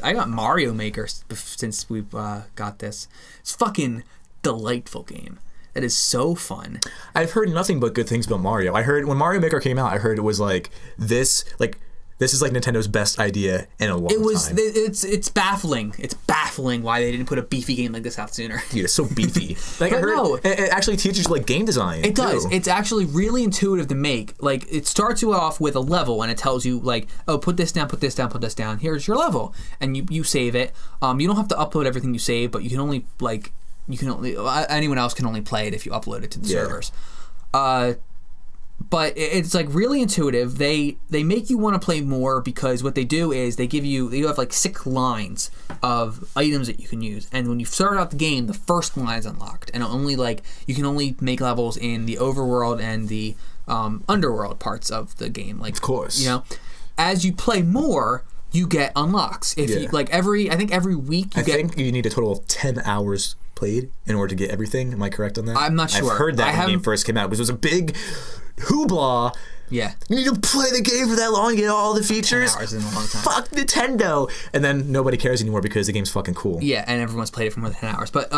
Mario Maker since we've got this. It's fucking delightful game. It is so fun. I've heard nothing but good things about Mario. I heard when Mario Maker came out, I heard it was like this is like Nintendo's best idea in a long time. It's baffling. It's baffling why they didn't put a beefy game like this out sooner. Dude, it's so beefy. Like I heard, it actually teaches you like game design. It does. It's actually really intuitive to make. Like it starts you off with a level and it tells you like, oh, put this down, put this down, put this down. Here's your level, and you save it. You don't have to upload everything you save, but you can only anyone else can only play it if you upload it to the servers. But it's like really intuitive. They make you want to play more because what they do is they have like 6 lines of items that you can use, and when you start out the game, the first line is unlocked, and you can only make levels in the overworld and the underworld parts of the game. Like, of course, as you play more, you get unlocks. If you like every week, I think you need a total of 10 hours played in order to get everything. Am I correct on that? I'm not sure. I've heard that when the game first came out, because it was a big hoopla. Yeah. You need to play the game for that long and get all the features. 10 hours in a long time. Fuck Nintendo. And then nobody cares anymore because the game's fucking cool. Yeah, and everyone's played it for more than 10 hours. But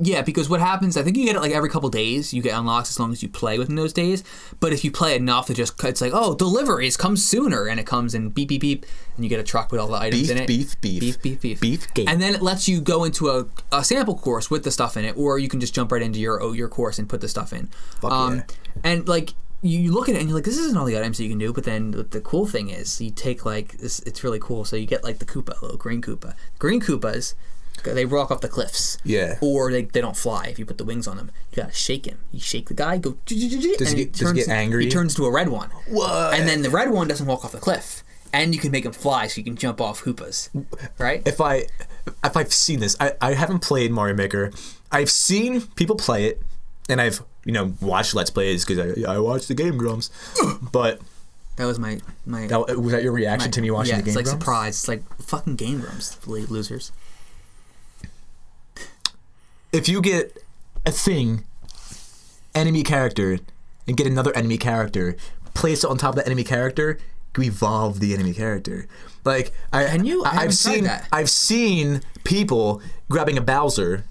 yeah, because what happens, I think you get it like every couple days. You get unlocks as long as you play within those days. But if you play enough, it's like, oh, deliveries come sooner, and it comes in beep beep beep, and you get a truck with all the items in it. Beef game. And then it lets you go into a sample course with the stuff in it, or you can just jump right into your course and put the stuff in. Fuck yeah. And like you look at it and you're like, this isn't all the items that you can do. But then the cool thing is, you take like this. It's really cool. So you get like the Koopa, little green Koopa. Green Koopas, they walk off the cliffs. Yeah. Or they don't fly if you put the wings on them. You gotta shake him. You shake the guy, go. Does he get angry? He turns to a red one. What? And then the red one doesn't walk off the cliff. And you can make him fly, so you can jump off Koopas. Right? If I've seen this, I haven't played Mario Maker. I've seen people play it, and I've watched Let's Plays because I watched the Game Grumps. But that was my was that your reaction to me watching the Game Grumps? Yeah, it's like surprise. It's like fucking Game Grumps, losers. If you get a enemy character, and get another enemy character, place it on top of the enemy character, you evolve the enemy character. Like I've seen people grabbing a Bowser,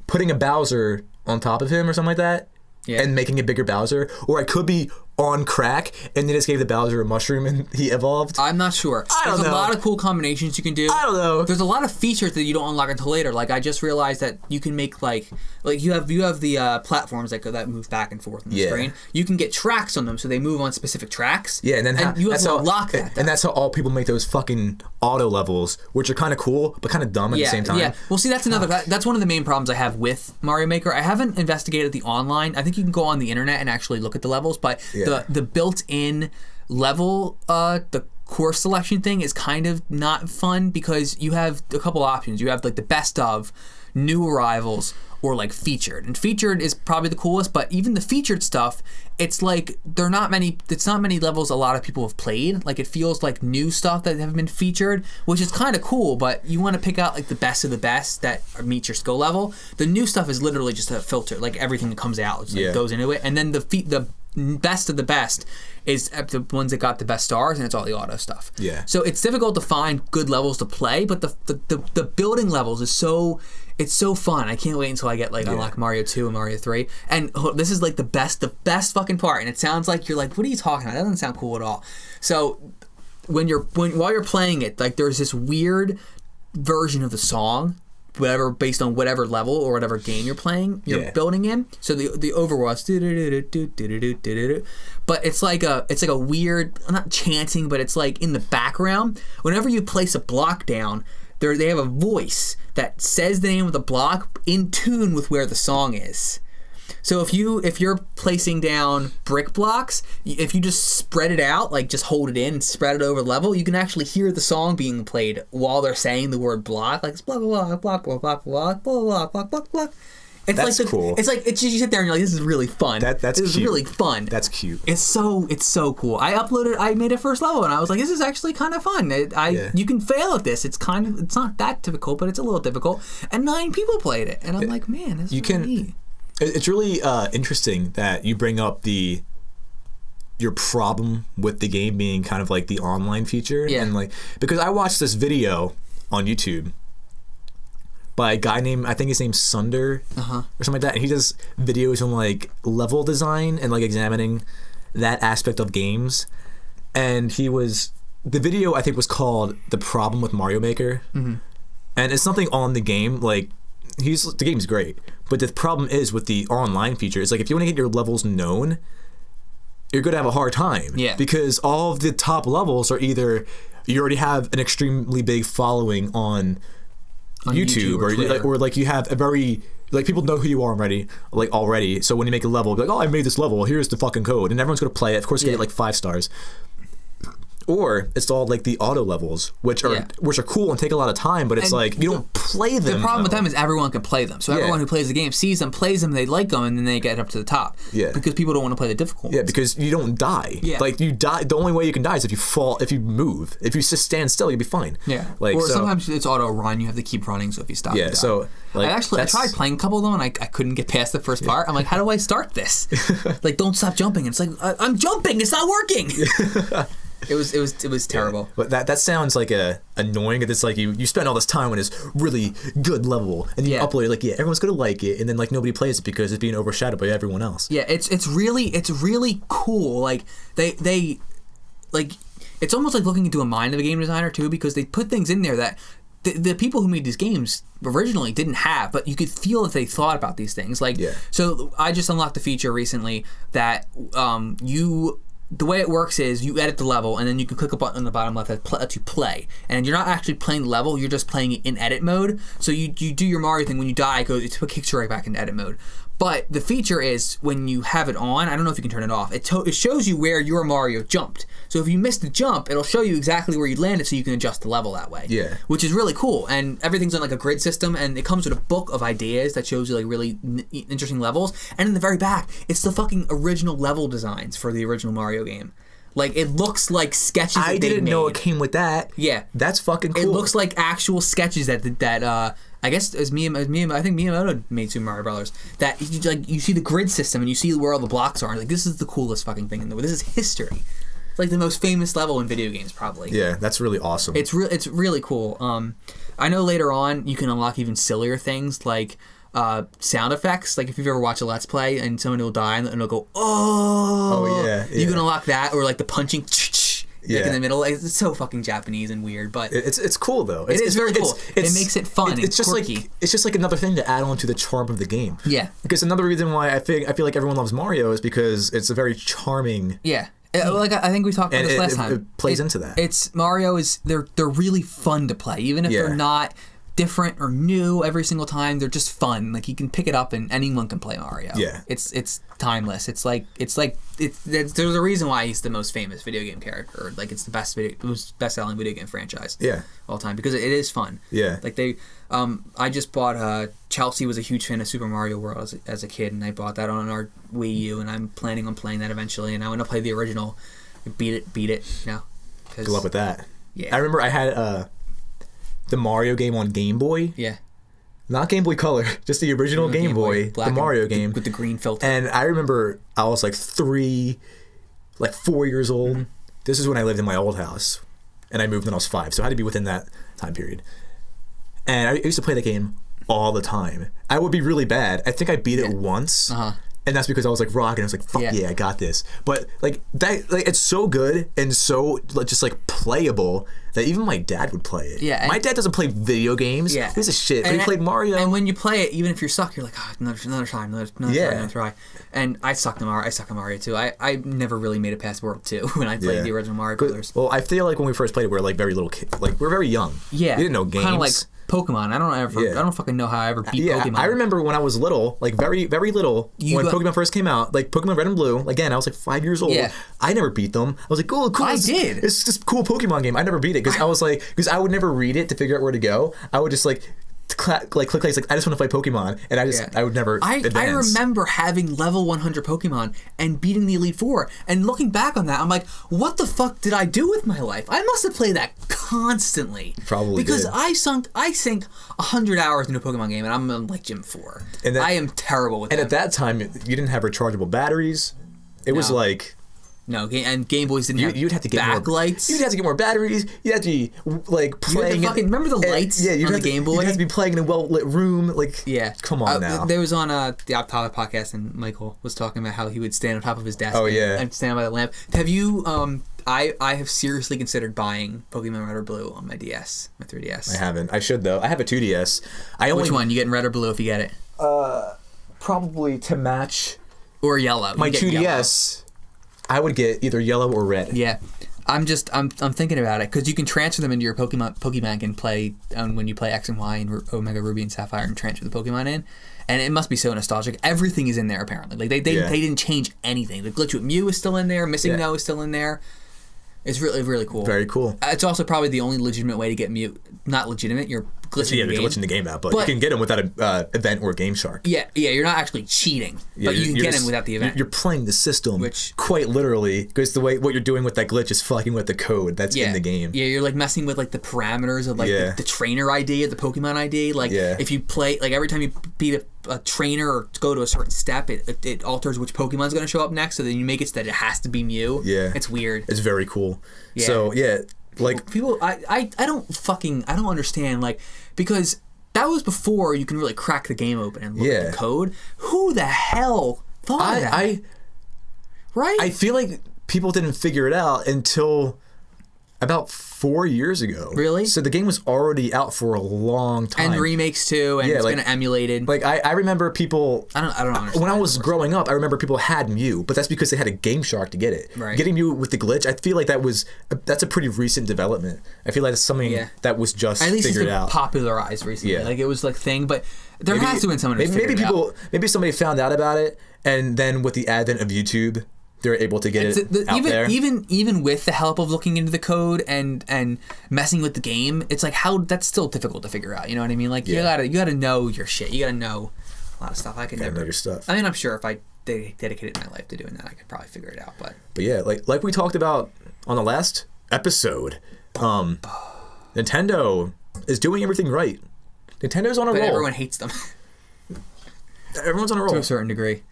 putting a Bowser on top of him or something like that, and making a bigger Bowser. Or I could be on crack and they just gave the Bowser a mushroom and he evolved. I'm not sure. There's a lot of cool combinations you can do. I don't know. There's a lot of features that you don't unlock until later. Like I just realized that you can make like you have the platforms that move back and forth on the screen. You can get tracks on them so they move on specific tracks. Yeah, and then you have to unlock that. And that's how all people make those fucking auto levels, which are kind of cool but kind of dumb at the same time. Yeah. Well, see, that's that's one of the main problems I have with Mario Maker. I haven't investigated the online. I think you can go on the internet and actually look at the levels, but the built-in level, the course selection thing is kind of not fun because you have a couple options. You have like the best of, new arrivals, or like featured. And featured is probably the coolest, but even the featured stuff, it's like it's not many levels a lot of people have played. Like it feels like new stuff that have been featured, which is kind of cool, but you want to pick out like the best of the best that meet your skill level. The new stuff is literally just a filter, like everything that comes out goes into it. And then the best of the best is the ones that got the best stars, and it's all the auto stuff. Yeah. So it's difficult to find good levels to play, but the building levels is so fun. I can't wait until I get unlock Mario 2 and Mario 3. And this is like the best fucking part. And it sounds like you're like, what are you talking about? That doesn't sound cool at all. So while you're playing it, like there's this weird version of the song, whatever, based on whatever level or whatever game you're playing, you're building in. So the overworld's but it's like a weird, not chanting, but it's like in the background. Whenever you place a block down, they have a voice that says the name of the block in tune with where the song is. So if you're placing down brick blocks, if you just spread it out, like just hold it in and spread it over the level, you can actually hear the song being played while they're saying the word block, like blah blah blah blah blah blah blah blah blah blah blah. That's cool. It's like you sit there and you're like, this is really fun. This is really fun. That's cute. It's so cool. I made a first level and I was like, this is actually kind of fun. You can fail at this. It's not that difficult, but it's a little difficult. And 9 people played it, and I'm like, man, this is really neat. It's really interesting that you bring up the your problem with the game being kind of like the online feature. Yeah. And like, because I watched this video on YouTube by a guy named, I think his name's Sunder or something like that. And he does videos on like level design and like examining that aspect of games. And the video I think was called The Problem with Mario Maker. Mm-hmm. And it's nothing on the game. Like, the game's great. But the problem is with the online feature is like, if you want to get your levels known, you're going to have a hard time. Yeah. Because all of the top levels are either you already have an extremely big following on YouTube or like you have a very, like, people know who you are already. So when you make a level, be like, oh, I made this level, here's the fucking code, and everyone's going to play it. Of course, you get like 5 stars. Or it's all like the auto levels, which are cool and take a lot of time, but it's like you don't play them. The problem with them is everyone can play them. So everyone who plays the game sees them, plays them, they like them, and then they get up to the top. Yeah. Because people don't want to play the difficult ones. Yeah, because you don't die. Yeah. Like, you die. The only way you can die is if you fall, if you move. If you just stand still, you'll be fine. Yeah. Like, or sometimes it's auto run. You have to keep running. So if you stop, yeah. So like, I tried playing a couple of them and I couldn't get past the first part. I'm like, how do I start this? Like, don't stop jumping. And it's like, I'm jumping. It's not working. It was terrible. Yeah. But that sounds like annoying. It's like you spend all this time on this really good level, and you upload it, like, everyone's gonna like it, and then like nobody plays it because it's being overshadowed by everyone else. Yeah, it's really cool. Like they like, it's almost like looking into a mind of a game designer too, because they put things in there that the people who made these games originally didn't have, but you could feel that they thought about these things. Like, so I just unlocked the feature recently that the way it works is you edit the level, and then you can click a button on the bottom left that lets you play. And you're not actually playing the level, you're just playing it in edit mode. So you do your Mario thing. When you die, it kicks you right back into edit mode. But the feature is, when you have it on, I don't know if you can turn it off, it shows you where your Mario jumped. So if you missed the jump, it'll show you exactly where you landed, so you can adjust the level that way. Yeah. Which is really cool. And everything's on like a grid system, and it comes with a book of ideas that shows you like really interesting levels. And in the very back, it's the fucking original level designs for the original Mario game. Like, it looks like sketches that I didn't know it came with that. Yeah. That's fucking cool. It looks like actual sketches that I guess I think Miyamoto made Super Mario Brothers. That you see the grid system and you see where all the blocks are. Like, this is the coolest fucking thing in the world. This is history. It's like the most famous level in video games, probably. Yeah, that's really awesome. It's really cool. I know later on you can unlock even sillier things like sound effects. Like, if you've ever watched a Let's Play and someone will die and it'll go, oh yeah. You can unlock that, or like the punching like in the middle. It's so fucking Japanese and weird, but it's cool though. It's very cool. It makes it fun. It's just quirky. It's just like another thing to add on to the charm of the game. Yeah. Because another reason why I feel like everyone loves Mario is because it's a very charming. Yeah. Like, I think we talked about this last time. It plays into that. It's Mario is they're really fun to play, even if they're not different or new every single time. They're just fun. Like, you can pick it up and anyone can play Mario. Yeah. It's timeless. It's there's a reason why he's the most famous video game character. Like, it's the best-selling video game franchise. Of all time, because it is fun. Yeah. Like, I just bought Chelsea was a huge fan of Super Mario World as a kid, and I bought that on our Wii U, and I'm planning on playing that eventually, and I want to play the original. Beat it now. Good luck with that. Yeah. I remember I had the Mario game on Game Boy. Yeah. Not Game Boy Color, just the original Game Boy, the Mario game. With the green filter. And I remember I was like 4 years old. Mm-hmm. This is when I lived in my old house. And I moved when I was 5, so I had to be within that time period. And I used to play the game all the time. I would be really bad. I think I beat it once. Uh-huh. And that's because I was like rocking. I was like, fuck yeah, I got this. But like that, like, it's so good and so just like playable that even my dad would play it. Yeah. My dad doesn't play video games. Yeah. He's a shit. But he played Mario. And when you play it, even if you're stuck, you're like, another try. And I suck at Mario too. I never really made it past World 2 when I played the original Mario Brothers. Well, I feel like when we first played it, we were like very little kids. Like, we were very young. Yeah. We didn't know games. Kind of like Pokemon. I don't fucking know how I ever beat Pokemon. I remember when I was little, like very, very little, when Pokemon first came out, like Pokemon Red and Blue, again, I was like 5 years old. Yeah. I never beat them. I was like, cool. I did. It's just a cool Pokemon game. I never beat it because I was like, because I would never read it to figure out where to go. I would just like click, like, I just want to play Pokemon, and I would never advance. I remember having level 100 Pokemon and beating the Elite Four, and looking back on that, I'm like, what the fuck did I do with my life? I must have played that constantly. Probably because did. I sink 100 hours into a Pokemon game, and I'm on like Gym 4. I am terrible with that. And at that time, you didn't have rechargeable batteries. It was like No, and Game Boys didn't have you'd have to get backlights. You'd have to get more batteries. You'd have to be like playing. Remember the lights on the Game Boy? You'd have to be playing in a well-lit room. Like, yeah. Come on now. There was on the Optala podcast, and Michael was talking about how he would stand on top of his desk. Oh, yeah. And stand by the lamp. Have you... I have seriously considered buying Pokemon Red or Blue on my DS, my 3DS. I haven't. I should, though. I have a 2DS. Which one? You getting Red or Blue if you get it? Probably to match... Or Yellow. My 2DS... I would get either yellow or red. Yeah, I'm thinking about it because you can transfer them into your Pokemon can play when you play X and Y and Omega Ruby and Sapphire and transfer the Pokemon in, and it must be so nostalgic. Everything is in there apparently. Like they didn't change anything. The glitch with Mew is still in there. Missing No is still in there. It's really, really cool. Very cool. It's also probably the only legitimate way to get Mew. Not legitimate. You're glitching the game. Yeah, glitching the game out, but you can get them without an event or Game Shark. Yeah, you're not actually cheating, but you can get them without the event. You're playing the system, quite literally, because what you're doing with that glitch is fucking with the code that's in the game. Yeah, you're like messing with like the parameters of like the trainer ID or the Pokemon ID. Like if you play, like every time you beat a trainer or go to a certain step, it alters which Pokemon's going to show up next. So then you make it so that it has to be Mew. Yeah, it's weird. It's very cool. Yeah. So like people I don't understand, like, because that was before you can really crack the game open and look at the code. Who the hell thought of that? Right? I feel like people didn't figure it out until about 4 years ago. Really? So the game was already out for a long time. And remakes too, and it's been emulated. Like I remember people. I don't understand. When I was growing up, I remember people had Mew, but that's because they had a Game Shark to get it. Right. Getting Mew with the glitch, I feel like that's a pretty recent development. I feel like it's something that was just at least figured it's been out. popularized recently. Yeah. Like it was like thing, but there has to have been someone who figured it out. Maybe somebody found out about it, and then with the advent of YouTube, they're able to get it out there. Even with the help of looking into the code and messing with the game, it's like that's still difficult to figure out. You know what I mean? Like you gotta know your shit. You gotta know a lot of stuff. I could never know your stuff. I mean, I'm sure if I dedicated my life to doing that, I could probably figure it out. But yeah, like we talked about on the last episode, Nintendo is doing everything right. Nintendo's on a roll. Everyone hates them. Everyone's on a roll to a certain degree.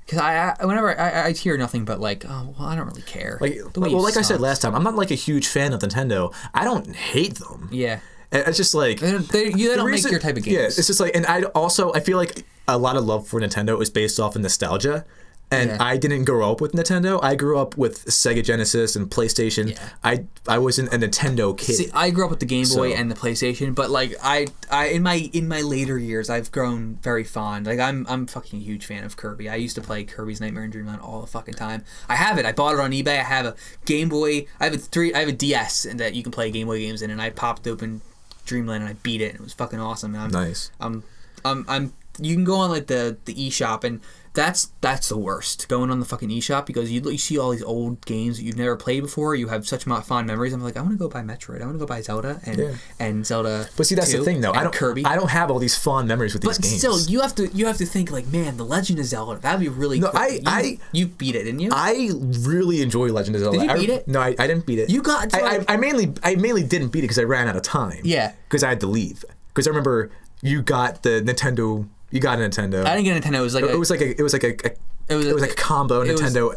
Because whenever I hear nothing but like, oh, well, I don't really care. Like I said last time, I'm not like a huge fan of Nintendo. I don't hate them. Yeah. It's just like they don't make your type of games. Yeah, it's just like, and I feel like a lot of love for Nintendo is based off of nostalgia. And I didn't grow up with Nintendo. I grew up with Sega Genesis and PlayStation. Yeah. I wasn't a Nintendo kid. See, I grew up with the Game Boy and the PlayStation, but like I in my later years, I've grown very fond. Like I'm fucking a huge fan of Kirby. I used to play Kirby's Nightmare in Dreamland all the fucking time. I have it. I bought it on eBay. I have a Game Boy. I have a DS and that you can play Game Boy games in. And I popped open Dreamland and I beat it. And it was fucking awesome. And nice. You can go on like the eShop and. That's the worst, going on the fucking eShop, because you see all these old games that you've never played before. You have such fond memories. I'm like, I want to go buy Metroid. I want to go buy Zelda and Zelda. But see, that's the thing, though. Kirby. I don't have all these fond memories with these games. But still, you have to think like, man, the Legend of Zelda. That'd be really cool. You beat it, didn't you? I really enjoy Legend of Zelda. Did you beat it? No, I didn't beat it. You got. I mainly didn't beat it because I ran out of time. Yeah. Because I had to leave. Because I remember you got the Nintendo. You got a Nintendo. I didn't get a Nintendo. It was like a combo Nintendo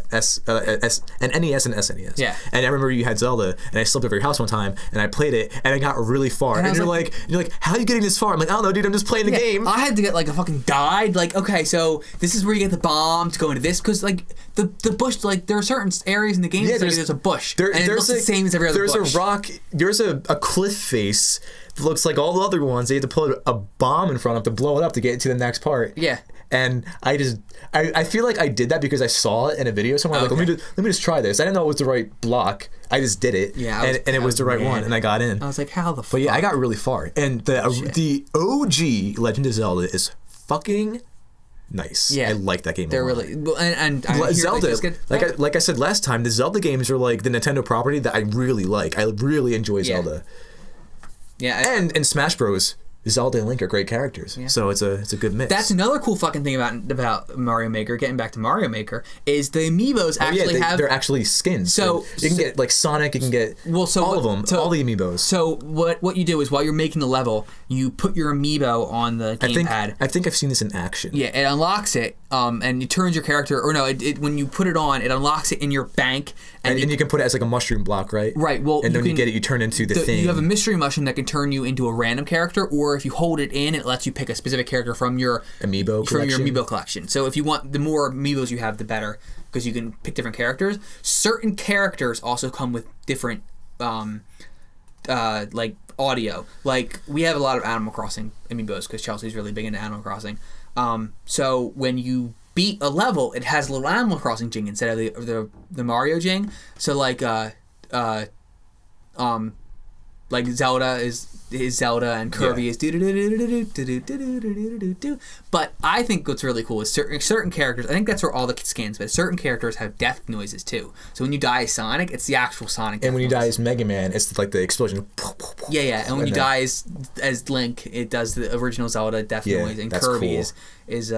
an NES and SNES. Yeah. And I remember you had Zelda, and I slept over your house one time, and I played it, and I got really far. And you're like, how are you getting this far? I'm like, I don't know, dude. I'm just playing the game. I had to get like a fucking guide. Like, okay, so this is where you get the bomb to go into this, because like the bush, like there are certain areas in the game. Yeah, there's a bush, and it looks the same as every other bush. There's a rock. There's a cliff face. Looks like all the other ones. They had to put a bomb in front of to blow it up to get to the next part. Yeah. And I feel like I did that because I saw it in a video somewhere. Okay. Like, let me just try this. I didn't know it was the right block. I just did it. Yeah. And it was the right one, and I got in. I was like, how the fuck? But yeah, I got really far. And the OG Legend of Zelda is fucking nice. Yeah. I like that game. They're really and Zelda. Like I said last time, the Zelda games are like the Nintendo property that I really like. I really enjoy Zelda. Yeah, and Smash Bros Zelda and Link are great characters. Yeah. So it's a good mix. That's another cool fucking thing about Mario Maker, getting back to Mario Maker, is the amiibos they're actually skins. So you can get like Sonic, you can get all of them, all the amiibos. So what you do is while you're making the level, you put your amiibo on the gamepad. I think I've seen this in action. Yeah, it unlocks it, and it turns your character, or no, when you put it on, it unlocks it in your bank. And you can put it as like a mushroom block, right? Right, well, and then when you get it, you turn into the thing. You have a mystery mushroom that can turn you into a random character, or if you hold it in, it lets you pick a specific character from your amiibo collection. So if you want, the more amiibos you have, the better, because you can pick different characters. Certain characters also come with different, like audio. Like we have a lot of Animal Crossing amiibos because Chelsea's really big into Animal Crossing. So when you beat a level, it has a little Animal Crossing jing instead of the Mario jing. So like Zelda is Zelda and Kirby is do do do do do do do do do. But I think what's really cool is certain characters. I think that's where all the skins. But certain characters have death noises too. So when you die as Sonic, it's the actual Sonic. And when you die as Mega Man, it's like the explosion. Yeah. And when you die as Link, it does the original Zelda death noise. And Kirby cool. is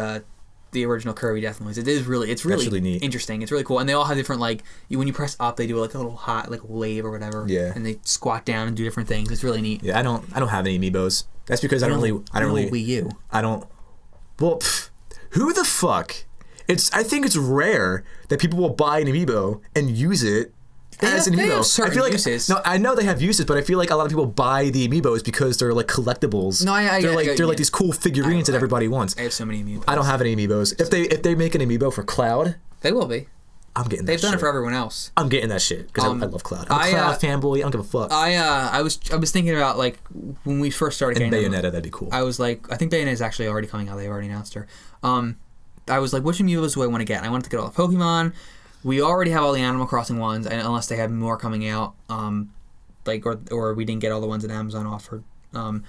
the original Kirby death noise. It's really neat. Interesting. It's really cool, and they all have different when you press up, they do like a little hot wave or whatever. Yeah. And they squat down and do different things. It's really neat. Yeah, I don't have any amiibos. That's because I don't really Wii U. I don't. Well, who the fuck? I think it's rare that people will buy an amiibo and use it. As an amiibo. I feel like uses. No, I know they have uses, but I feel like a lot of people buy the amiibos because they're like collectibles. No, they're like these cool figurines that everybody wants. I have so many amiibos. I don't have any amiibos. If they make an amiibo for Cloud, they will be. I'm getting that shit. They've done it for everyone else. I'm getting that shit because I love Cloud. I'm a Cloud fanboy. I don't give a fuck. I was thinking about like when we first started getting Bayonetta, them, that'd be cool. I was like, I think Bayonetta is actually already coming out. They've already announced her. I was like, which amiibos do I want to get? And I wanted to get all the Pokemon. We already have all the Animal Crossing ones, unless they have more coming out, or we didn't get all the ones that Amazon offered. I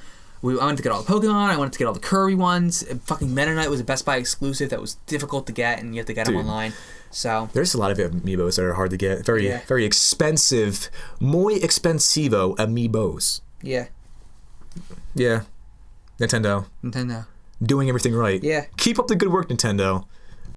wanted to get all the Pokemon. I wanted to get all the Kirby ones. Fucking Meta Knight was a Best Buy exclusive that was difficult to get, and you have to get them online. So there's a lot of amiibos that are hard to get. Very expensive, muy expensivo amiibos. Yeah. Yeah. Nintendo. Doing everything right. Yeah. Keep up the good work, Nintendo.